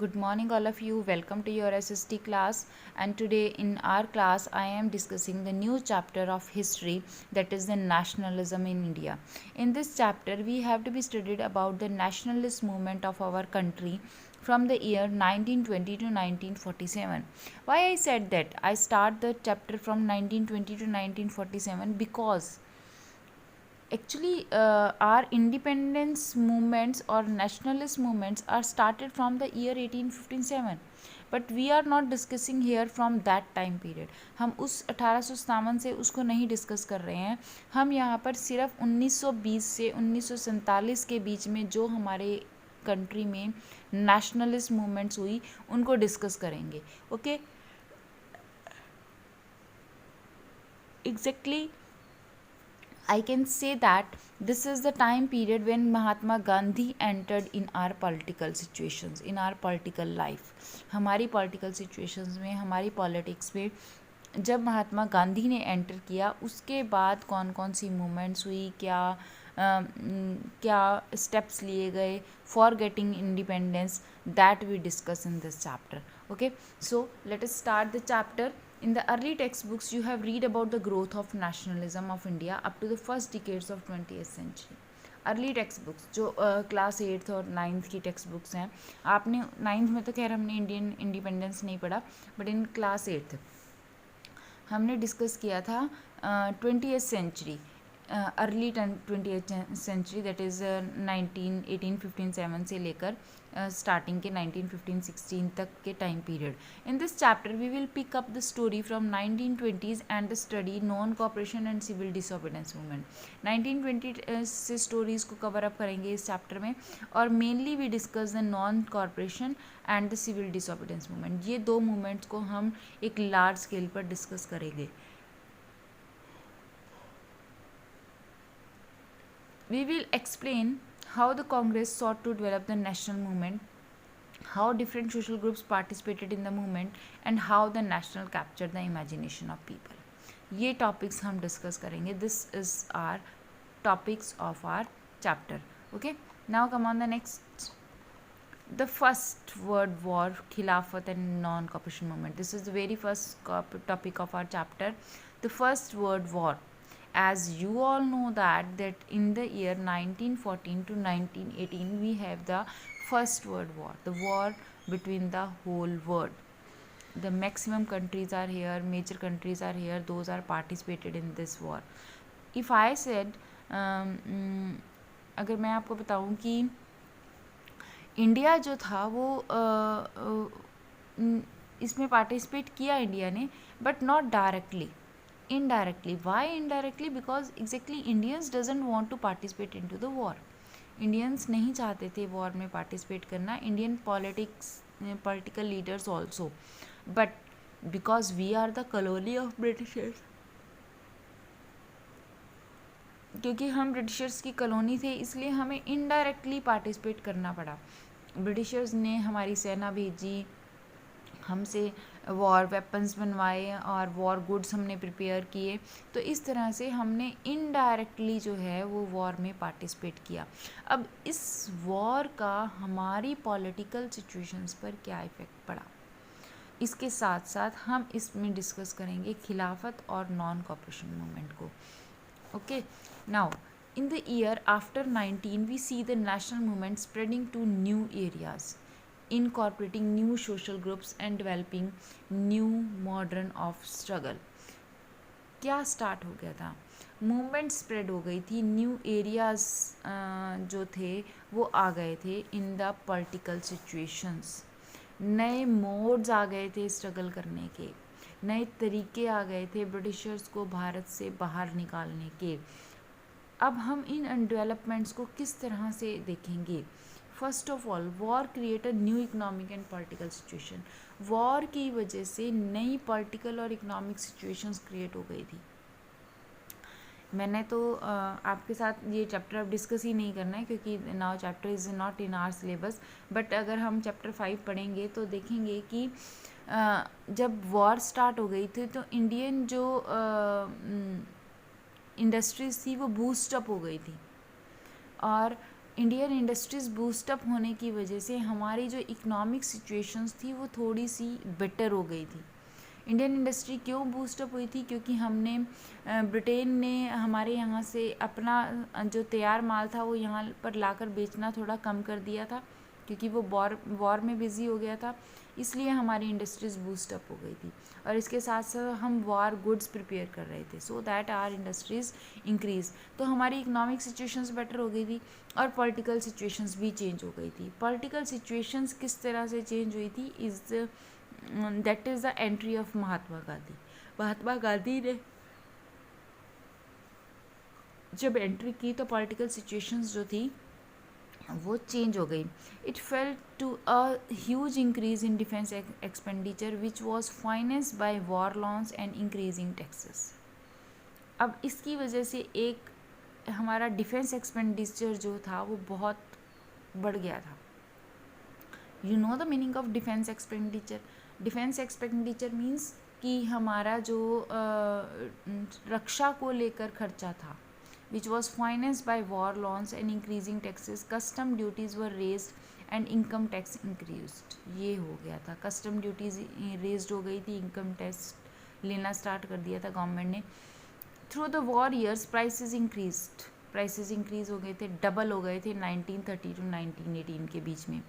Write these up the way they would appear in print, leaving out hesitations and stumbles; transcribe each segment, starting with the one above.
Good morning, all of you. Welcome to your SST class. And today, in our class, I am discussing the new chapter of history, that is the nationalism in India. In this chapter, we have to be studied about the nationalist movement of our country from the year 1920 to 1947. Why I said that? I start the chapter from 1920 to 1947 because actually our independence movements or nationalist movements are started from the year 1857, but we are not discussing here from that time period. हम उस 1857 से उसको नहीं discuss कर रहे हैं. हम यहाँ पर सिर्फ 1920 से 1947 के बीच में जो हमारे कंट्री में नेशनलिस्ट मूवमेंट्स हुई उनको डिस्कस करेंगे. Okay, exactly I can say that this is the time period when Mahatma Gandhi entered in our political situations, in our political life. हमारी political situations में, हमारी politics में जब महात्मा गांधी ने एंटर किया उसके बाद कौन कौन सी मूवमेंट्स हुई, क्या स्टेप्स लिए गए for getting independence, that we discuss in this chapter. Okay, so let us start the chapter. In the early textbooks, you have read about the growth of nationalism of India up to the first decades of 20th century. Early text books जो class 8th और 9th की text books हैं, आपने 9th में तो खैर हमने Indian independence नहीं पढ़ा, बट इन क्लास 8th हमने डिस्कस किया था 20th century, early 20th century, that is 1857 से लेकर स्टार्टिंग के 1915-16 तक के time period. In this chapter we will pick up the story from 1920s and the study non cooperation and civil disobedience movement. 1920 से stories को cover up करेंगे इस chapter में, और mainly we discuss the non cooperation and the civil disobedience movement. ये दो movements को हम एक लार्ज स्केल पर डिस्कस करेंगे. We will explain how the Congress sought to develop the national movement, how different social groups participated in the movement, and how the national captured the imagination of people. ये topics हम discuss करेंगे. This is our topics of our chapter. Okay, now come on the next. The first world war, Khilafat and non-cooperation movement. This is the very first topic of our chapter, the first world war. As you all know that in the year 1914 to 1918 we have the first world war, the war between the whole world. The maximum countries are here, major countries are here, those are participated in this war. If I said अगर मैं आपको बताऊं कि India जो था वो इसमें participate किया इंडिया ने, but not directly, indirectly. Why indirectly? Because exactly Indians doesn't want to participate into the war. Indians नहीं चाहते थे वॉर में पार्टिसिपेट करना, Indian political leaders also, but because we are the colony of Britishers, क्योंकि हम Britishers की colony थे इसलिए हमें इनडायरेक्टली पार्टिसिपेट करना पड़ा. ब्रिटिशर्स ने हमारी सेना भेजी, हमसे वॉर वेपन्स बनवाए और वॉर गुड्स हमने प्रिपेयर किए, तो इस तरह से हमने इनडायरेक्टली जो है वो वॉर में पार्टिसिपेट किया. अब इस वॉर का हमारी पॉलिटिकल सिचुएशंस पर क्या इफ़ेक्ट पड़ा, इसके साथ साथ हम इसमें डिस्कस करेंगे खिलाफत और नॉन कॉपरेशन मूवमेंट को. Okay, now in the year after 19 we see the national movement spreading to new areas, incorporating new social groups and developing new modern of struggle. क्या स्टार्ट हो गया था, मूवमेंट स्प्रेड हो गई थी, new areas जो थे वो आ गए थे इन द पॉलिटिकल सिचुएशंस, नए मोड्स आ गए थे स्ट्रगल करने के, नए तरीके आ गए थे ब्रिटिशर्स को भारत से बाहर निकालने के. अब हम इन डेवलपमेंट्स को किस तरह से देखेंगे. First of all, war create a new economic and political situation. War की वजह से नई पॉलिटिकल और इकोनॉमिक सिचुएशंस क्रिएट हो गई थी. मैंने तो आपके साथ ये चैप्टर अब डिस्कस ही नहीं करना है क्योंकि now chapter is not in our syllabus, but अगर हम चैप्टर 5 पढ़ेंगे तो देखेंगे कि जब वॉर स्टार्ट हो गई थी तो इंडियन जो इंडस्ट्रीज़ थी वो बूस्ट अप हो गई थी, और इंडियन इंडस्ट्रीज़ बूस्टअप होने की वजह से हमारी जो इकोनॉमिक सिचुएशंस थी वो थोड़ी सी बेटर हो गई थी। इंडियन इंडस्ट्री क्यों बूस्टअप हुई थी? क्योंकि हमने ब्रिटेन ने हमारे यहाँ से अपना जो तैयार माल था वो यहाँ पर लाकर बेचना थोड़ा कम कर दिया था, क्योंकि वो वॉर में बिज़ी हो गया था, इसलिए हमारी इंडस्ट्रीज़ बूस्टअप हो गई थी। और इसके साथ साथ हम वॉर गुड्स प्रिपेयर कर रहे थे, so that our industries increase. तो हमारी इकोनॉमिक सिचुएशंस बेटर हो गई थी और पॉलिटिकल सिचुएशंस भी चेंज हो गई थी। पॉलिटिकल सिचुएशंस किस तरह से चेंज हुई थी? That is the entry of Mahatma Gandhi. Mahatma Gandhi ने जब एंट्री की तो पॉलिटिकल सिचुएशंस जो थी वो चेंज हो गई। It fell to a huge increase in defence expenditure which was financed by war loans and increasing taxes. अब इसकी वजह से एक हमारा डिफेंस एक्सपेंडिचर जो था वो बहुत बढ़ गया था। You know the meaning of defence expenditure? Defence expenditure means कि हमारा जो रक्षा को लेकर खर्चा था, which was financed by war loans and increasing taxes, custom duties were raised and income tax increased। ये हो गया था, कस्टम ड्यूटीज रेज्ड हो गई थी, इनकम टैक्स लेना स्टार्ट कर दिया था गवर्नमेंट ने। Through the war years prices increase हो गए थे, डबल हो गए थे 1930 टू 1918 के बीच में,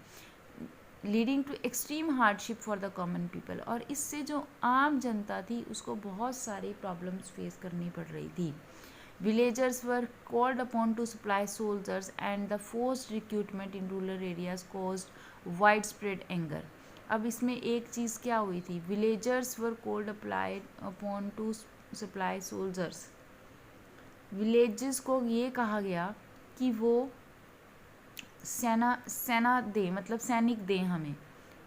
leading to extreme hardship for the common people. और इससे जो आम जनता थी उसको बहुत सारी प्रॉब्लम्स फेस करनी पड़ रही थी। Villagers were called upon to supply soldiers and the forced recruitment in rural areas caused widespread anger। अब इसमें एक चीज़ क्या हुई थी? Villagers were called upon to supply soldiers। villages को ये कहा गया कि वो सेना दे, मतलब सैनिक दें हमें,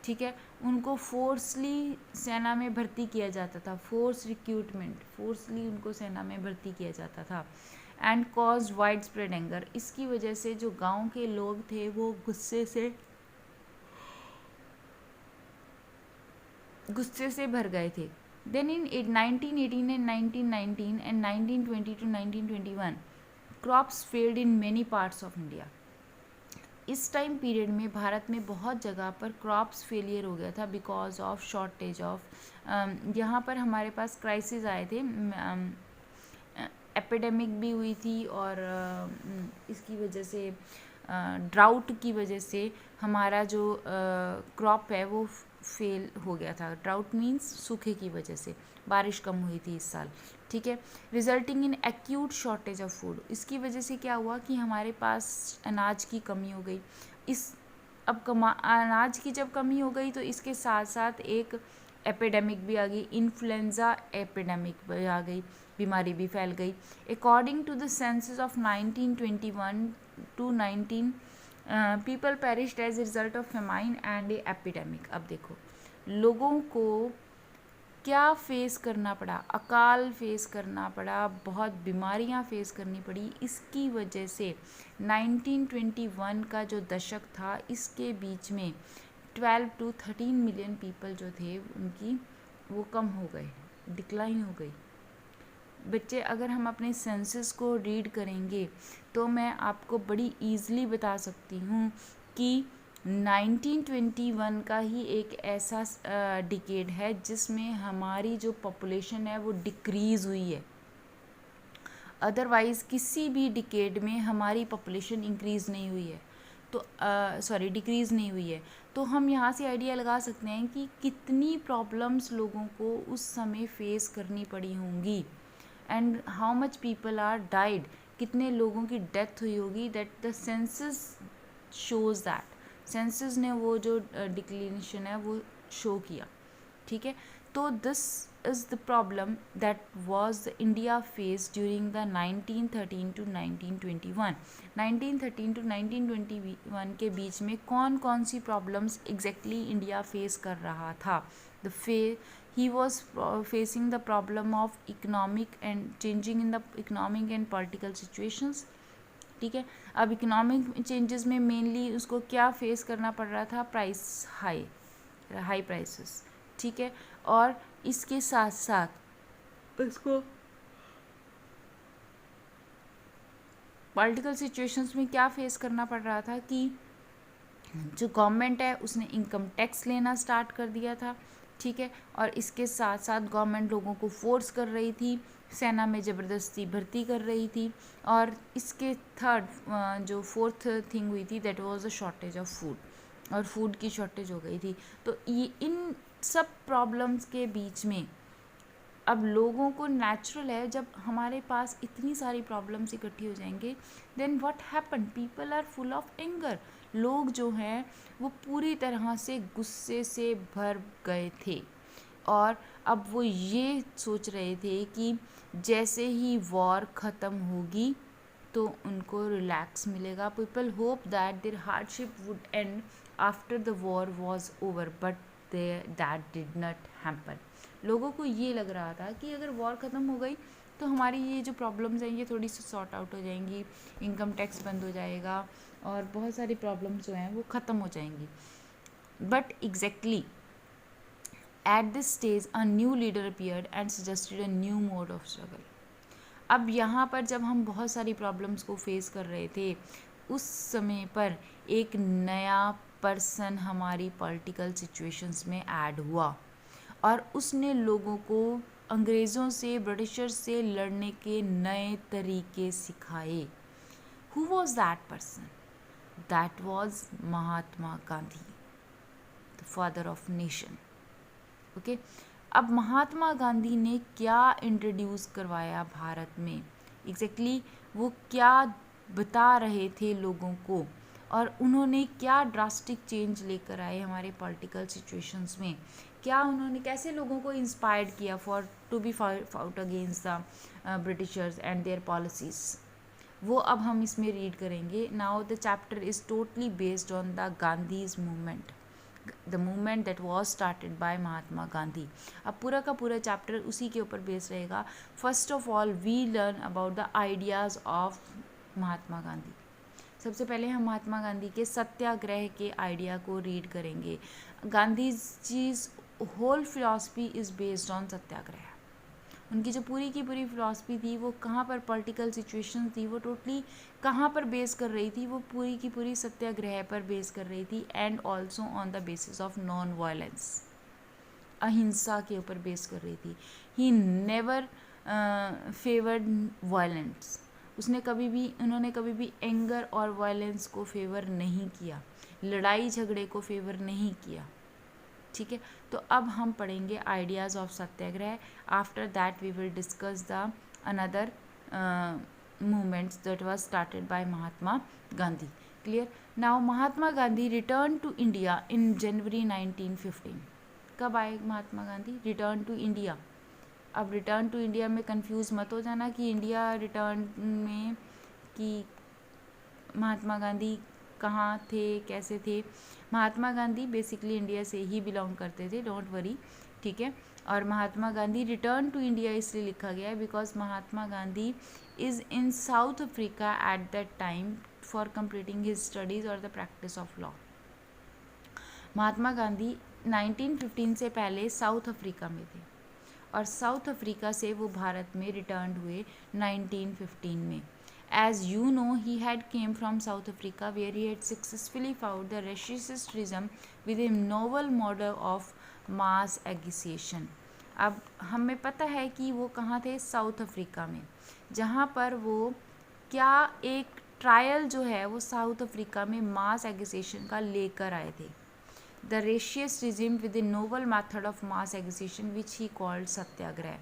ठीक है। उनको फोर्सली सेना में भर्ती किया जाता था, फोर्स रिक्रूटमेंट, फोर्सली उनको सेना में भर्ती किया जाता था। And cause wide spread anger. इसकी वजह से जो गांव के लोग थे वो गुस्से से भर गए थे। Then in 1918 and 1919 and 1920 to 1921 crops failed in many parts of India. इस टाइम पीरियड में भारत में बहुत जगह पर क्रॉप्स फेलियर हो गया था बिकॉज ऑफ शॉर्टेज ऑफ, यहाँ पर हमारे पास क्राइसिस आए थे, एपिडेमिक भी हुई थी और इसकी वजह से ड्राउट की वजह से हमारा जो क्रॉप है वो फेल हो गया था। ड्राउट मीन्स सूखे की वजह से, बारिश कम हुई थी इस साल, ठीक है। Resulting in acute shortage of food. इसकी वजह से क्या हुआ कि हमारे पास अनाज की कमी हो गई। अनाज की जब कमी हो गई तो इसके साथ साथ एक एपिडेमिक भी आ गई, इन्फ्लुएंजा एपिडेमिक भी आ गई, बीमारी भी फैल गई। According to the census of 1921 to 19 people perished as a result of famine and a epidemic. अब देखो लोगों को क्या फेस करना पड़ा, अकाल फेस करना पड़ा, बहुत बीमारियां फेस करनी पड़ी। इसकी वजह से 1921 का जो दशक था इसके बीच में 12 टू 13 मिलियन पीपल जो थे उनकी वो कम हो गए, डिक्लाइन हो गई। बच्चे अगर हम अपने सेंसस को रीड करेंगे तो मैं आपको बड़ी ईज़िली बता सकती हूँ कि 1921 का ही एक ऐसा डिकेड है जिसमें हमारी जो पॉपुलेशन है वो डिक्रीज़ हुई है। अदरवाइज़ किसी भी डिकेड में हमारी पॉपुलेशन इंक्रीज़ नहीं हुई है, तो डिक्रीज़ नहीं हुई है। तो हम यहाँ से आइडिया लगा सकते हैं कि कितनी प्रॉब्लम्स लोगों को उस समय फेस करनी पड़ी होंगी and how much people are died, कितने लोगों की डेथ हुई होगी। That the census shows that, census ने वो जो डिक्लिनेशन है वो शो किया, ठीक है। तो this is the problem that was the India face during the 1913 to 1921। 1913 to 1921 के बीच में कौन कौन सी प्रॉब्लम्स एग्जैक्टली इंडिया फेस कर रहा था? He was facing the problem of economic and changing in the economic and political situations, ठीक है। अब इकोनॉमिक चेंजेस में मेनली उसको क्या फेस करना पड़ रहा था? हाई प्राइसेस, ठीक है। और इसके साथ साथ उसको पॉलिटिकल सिचुएशंस में क्या फेस करना पड़ रहा था कि जो गवर्नमेंट है उसने इनकम टैक्स लेना स्टार्ट कर दिया था, ठीक है, और इसके साथ साथ गवर्नमेंट लोगों को फोर्स कर रही थी, सेना में ज़बरदस्ती भर्ती कर रही थी, और इसके थर्ड जो फोर्थ थिंग हुई थी that was a shortage of food, और फूड की शॉर्टेज हो गई थी। तो ये इन सब प्रॉब्लम्स के बीच में अब लोगों को नेचुरल है, जब हमारे पास इतनी सारी प्रॉब्लम्स इकट्ठी हो जाएंगे then what happen, people are full of anger. लोग जो हैं वो पूरी तरह से गुस्से से भर गए थे, और अब वो ये सोच रहे थे कि जैसे ही वॉर ख़त्म होगी तो उनको रिलैक्स मिलेगा। People hope that their hardship would end after the war was over, but that did not happen. लोगों को ये लग रहा था कि अगर वॉर ख़त्म हो गई तो हमारी ये जो प्रॉब्लम्स हैं ये थोड़ी सी सॉर्ट आउट हो जाएंगी, इनकम टैक्स बंद हो जाएगा और बहुत सारी प्रॉब्लम्स जो हैं वो ख़त्म हो जाएंगी। But exactly at this stage a new leader appeared and suggested a new mode of struggle. अब यहाँ पर जब हम बहुत सारी प्रॉब्लम्स को फेस कर रहे थे उस समय पर एक नया पर्सन हमारी पॉलिटिकल सिचुएशंस में ऐड हुआ, और उसने लोगों को अंग्रेज़ों से, ब्रिटिशर्स से लड़ने के नए तरीके सिखाए। Who was that person? That was Mahatma Gandhi, the father of nation. Okay, अब महात्मा गांधी ने क्या इंट्रोड्यूस करवाया भारत में, एग्जैक्टली वो क्या बता रहे थे लोगों को, और उन्होंने क्या ड्रास्टिक चेंज लेकर आए हमारे पॉलिटिकल सिचुएशंस में, क्या उन्होंने कैसे लोगों को इंस्पायर्ड किया for to be fought against the britishers and their policies, वो अब हम इसमें रीड करेंगे। Now the chapter is totally based on the Gandhi's movement, the movement that was started by Mahatma Gandhi. अब पूरा का पूरा चैप्टर उसी के ऊपर बेस्ड रहेगा। First of all we learn about the ideas of Mahatma Gandhi. सबसे पहले हम महात्मा गांधी के सत्याग्रह के आइडिया को रीड करेंगे। Gandhi ji's whole philosophy is based on Satyagraha. उनकी जो पूरी की पूरी फिलॉसफी थी वो कहाँ पर, पॉलिटिकल सिचुएशन थी वो टोटली कहाँ पर बेस कर रही थी, वो पूरी की पूरी सत्याग्रह पर बेस कर रही थी, and also on the basis of non violence, अहिंसा के ऊपर बेस कर रही थी। ही नेवर फेवर्ड वायलेंस, उन्होंने कभी भी एंगर और वायलेंस को फेवर नहीं किया, लड़ाई झगड़े को फेवर नहीं किया, ठीक है। तो अब हम पढ़ेंगे ideas of Satyagraha. After that we will discuss the another movements that was started by Mahatma Gandhi. Clear? Now Mahatma Gandhi return to India in January 1915। कब आए Mahatma Gandhi? Return to India. अब रिटर्न टू इंडिया में कंफ्यूज मत हो जाना कि इंडिया रिटर्न में कि महात्मा गांधी कहाँ थे, कैसे थे। महात्मा गांधी बेसिकली इंडिया से ही बिलोंग करते थे, डोंट वरी, ठीक है। और महात्मा गांधी रिटर्न टू इंडिया इसलिए लिखा गया है because Mahatma Gandhi is in South Africa at that time for completing his studies और the practice of law. Mahatma Gandhi 1915 से पहले साउथ अफ्रीका में थे, और साउथ अफ्रीका से वो भारत में रिटर्न हुए 1915 में। As you know, he had came from South Africa where he had successfully fought the racism with a novel model of mass agitation. अब हमें पता है कि वो कहाँ थे, साउथ अफ्रीका में, जहाँ पर वो क्या एक ट्रायल जो है वो साउथ अफ्रीका में मास एगिटेशन का लेकर आए थे। The racist regime with a novel method of mass agitation which he called Satyagraha.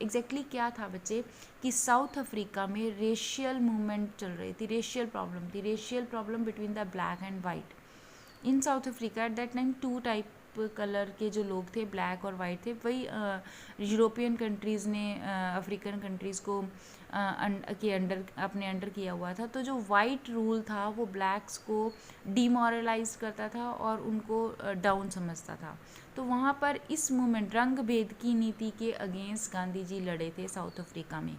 Exactly क्या था बच्चे कि साउथ अफ्रीका में रेशियल मूवमेंट चल रही थी, racial problem between the black and white in South Africa. At that time two type colour के जो लोग थे, ब्लैक और वाइट थे। वही यूरोपियन कंट्रीज़ ने अफ्रीकन कंट्रीज़ को अपने अंडर किया हुआ था। तो जो वाइट रूल था वो ब्लैक्स को डीमोरलाइज करता था और उनको डाउन समझता था। तो वहाँ पर इस मूवमेंट रंग भेद की नीति के अगेंस्ट गांधी जी लड़े थे साउथ अफ्रीका में।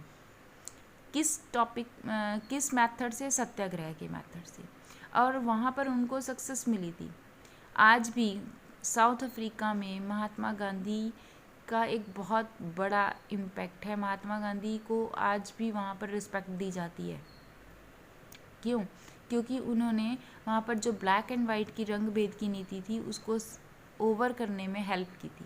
किस मेथड से? सत्याग्रह के मेथड से, और वहाँ पर उनको सक्सेस मिली थी। आज भी साउथ अफ्रीका में महात्मा गांधी का एक बहुत बड़ा इम्पैक्ट है। महात्मा गांधी को आज भी वहाँ पर रिस्पेक्ट दी जाती है। क्यों? क्योंकि उन्होंने वहाँ पर जो ब्लैक एंड वाइट की रंग भेद की नीति थी उसको ओवर करने में हेल्प की थी।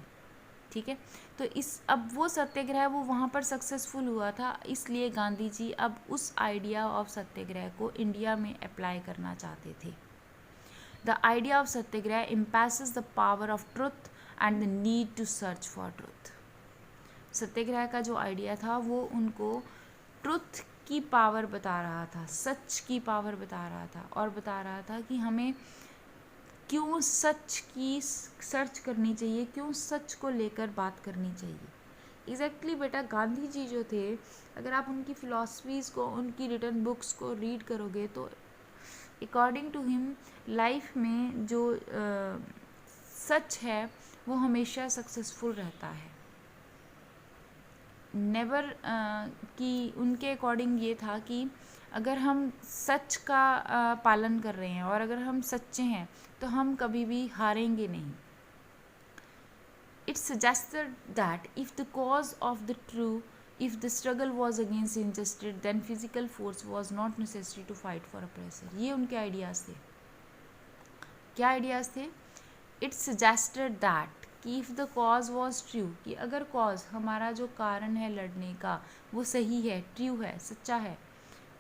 ठीक है, तो अब वो सत्याग्रह वो वहाँ पर सक्सेसफुल हुआ था, इसलिए गांधी जी अब उस आइडिया ऑफ सत्याग्रह को इंडिया में अप्लाई करना चाहते थे। The idea of Satyagraha impasses the power of truth and the need to search for truth. Satyagraha का जो आइडिया था वो उनको ट्रुथ की पावर बता रहा था, सच की पावर बता रहा था, और बता रहा था कि हमें क्यों सच की सर्च करनी चाहिए, क्यों सच को लेकर बात करनी चाहिए। एग्जैक्टली बेटा, गांधी जी जो थे, अगर आप उनकी फ़िलासफ़ीज़ को, उनकी रिटन बुक्स को रीड करोगे तो अकॉर्डिंग टू हिम लाइफ में जो सच है वो हमेशा सक्सेसफुल रहता है। नेवर कि उनके अकॉर्डिंग ये था कि अगर हम सच का पालन कर रहे हैं और अगर हम सच्चे हैं तो हम कभी भी हारेंगे नहीं। It suggested that if the cause of the true, if the struggle was against injustice, then physical force was not necessary to fight for oppressor। ये उनके आइडियाज़ थे। क्या आइडियाज़ थे? It suggested that कि if the cause was true, कि अगर cause हमारा जो कारण है लड़ने का वो सही है, ट्रू है, सच्चा है,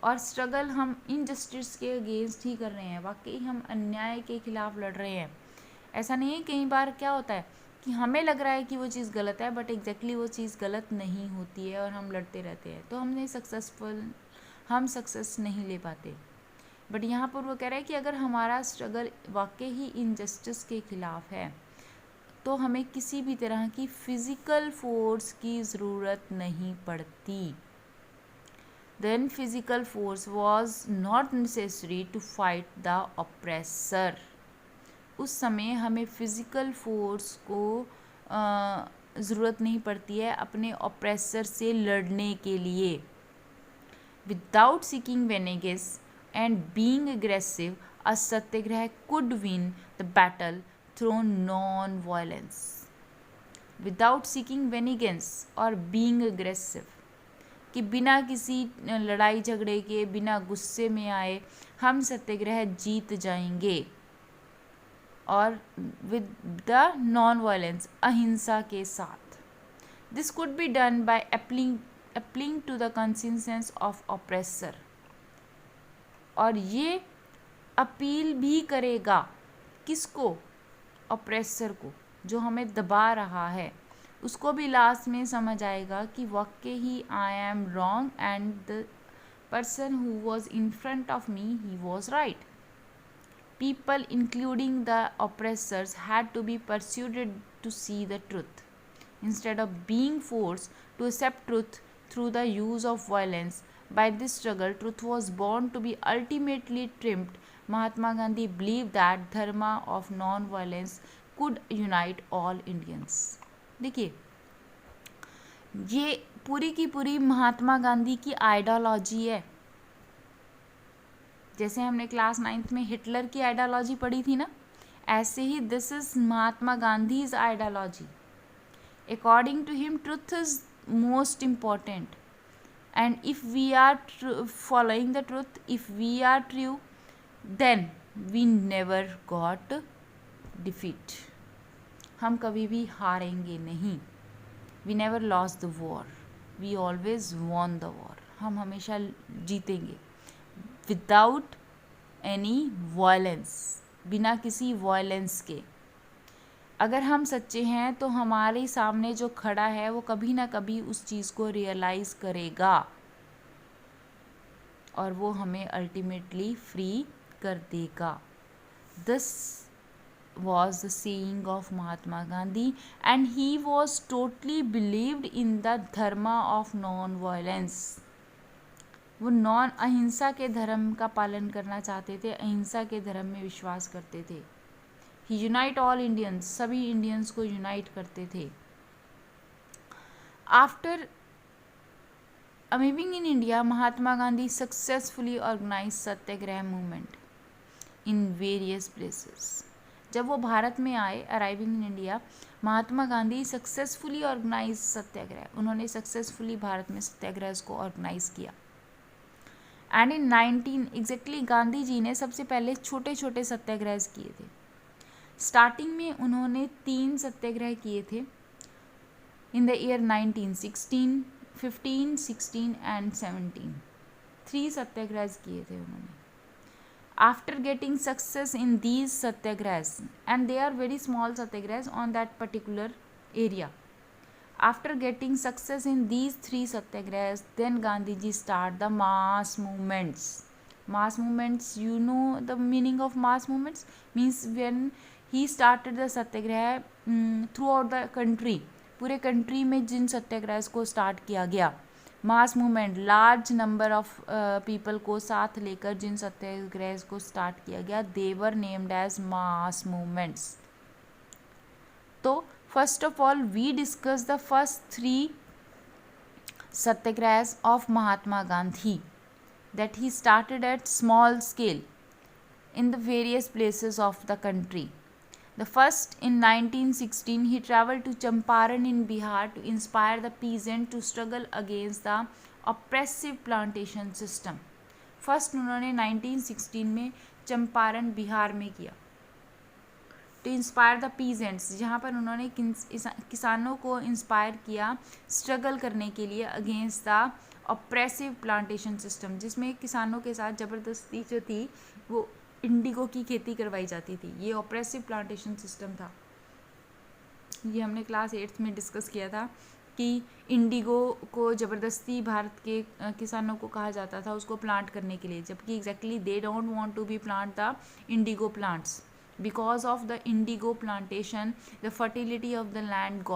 और स्ट्रगल हम इनजस्टिस के अगेंस्ट ही कर रहे हैं, वाकई हम अन्याय के खिलाफ लड़ रहे हैं। ऐसा नहीं है, कई बार क्या होता है कि हमें लग रहा है कि वो चीज़ गलत है, बट एग्जैक्टली वो चीज़ गलत नहीं होती है और हम लड़ते रहते हैं, तो हम सक्सेस नहीं ले पाते। बट यहाँ पर वो कह रहा है कि अगर हमारा स्ट्रगल वाकई ही इनजस्टिस के खिलाफ है तो हमें किसी भी तरह की फिज़िकल फोर्स की ज़रूरत नहीं पड़ती। Then physical force was not necessary to fight the oppressor। उस समय हमें फिज़िकल फोर्स को ज़रूरत नहीं पड़ती है अपने ऑप्रेसर से लड़ने के लिए। Without seeking vengeance and being aggressive, a Satyagraha could win the battle through non violence. Without seeking vengeance और बीइंग एग्रेसिव, कि बिना किसी लड़ाई झगड़े के, बिना गुस्से में आए हम सत्याग्रह जीत जाएंगे, और विद द नॉन वायलेंस, अहिंसा के साथ। This could be done by appealing to the consistence of oppressor. और ये अपील भी करेगा किसको? ऑप्रेसर को, जो हमें दबा रहा है। उसको भी लास्ट में समझ आएगा कि वाकई ही I am wrong and the person who was in front of me he was right. People, including the oppressors, had to be persuaded to see the truth. Instead of being forced to accept truth through the use of violence, by this struggle, truth was born to be ultimately trimmed. Mahatma Gandhi believed that dharma of non-violence could unite all Indians। देखिए, ये पूरी की पूरी महात्मा गांधी की ideology है। जैसे हमने class 9th में हिटलर की आइडियोलॉजी पढ़ी थी ना, ऐसे ही this is Mahatma Gandhi's ideology. According to him truth is most important, and if we are following the truth, if we are true, then we never got defeat. हम कभी भी हारेंगे नहीं। We never lost the war, we always won the war. हम हमेशा जीतेंगे without any violence, बिना किसी वायलेंस के। अगर हम सच्चे हैं तो हमारे सामने जो खड़ा है वो कभी ना कभी उस चीज़ को रियलाइज़ करेगा और वो हमें अल्टीमेटली फ्री कर देगा। This was the saying of Mahatma Gandhi, and he was totally believed in the dharma of non-violence। वो नॉन अहिंसा के धर्म का पालन करना चाहते थे, अहिंसा के धर्म में विश्वास करते थे। ही यूनाइट ऑल इंडियंस, सभी इंडियंस को यूनाइट करते थे। After arriving in India, Mahatma Gandhi successfully organise Satyagraha movement in various places. जब वो भारत में आए, arriving in India, Mahatma Gandhi successfully organise Satyagraha, उन्होंने सक्सेसफुली भारत में सत्याग्रह को ऑर्गेनाइज किया। And in 19 exactly Gandhi ji ने सबसे पहले छोटे छोटे सत्याग्रह किए थे। स्टार्टिंग में उन्होंने 3 सत्याग्रह किए थे in the year 1916, 15, 16 and 17। 3 Satyagraha किए थे उन्होंने। After getting success in these Satyagrahas, and they are very small Satyagrahas on that particular area, after getting success in these 3 satyagrahas, then Gandhiji start the mass movements. Mass movements, you know the meaning of mass movements? Means when he started the satyagraha throughout the country, पूरे country में जिन सत्याग्रह को start किया गया, mass movement, large number of people को साथ लेकर जिन सत्याग्रह को स्टार्ट किया गया, they were named as mass movements. तो first of all, we discuss the first 3 satyagrahs of Mahatma Gandhi that he started at small scale in the various places of the country. The first in 1916, he traveled to Champaran in Bihar to inspire the peasant to struggle against the oppressive plantation system. First उन्होंने 1916 में चंपारण बिहार में किया to inspire the peasants, जहाँ पर उन्होंने किसानों को inspire किया स्ट्रगल करने के लिए against the oppressive plantation system, जिसमें किसानों के साथ ज़बरदस्ती जो थी वो इंडिगो की खेती करवाई जाती थी। ये ऑप्रेसिव प्लांटेशन सिस्टम था। ये हमने क्लास 8th में डिस्कस किया था कि इंडिगो को ज़बरदस्ती भारत के किसानों को कहा जाता था उसको प्लांट करने के लिए, जबकि exactly they don't want to be plant the indigo plants. Because of the indigo plantation, the fertility of the land got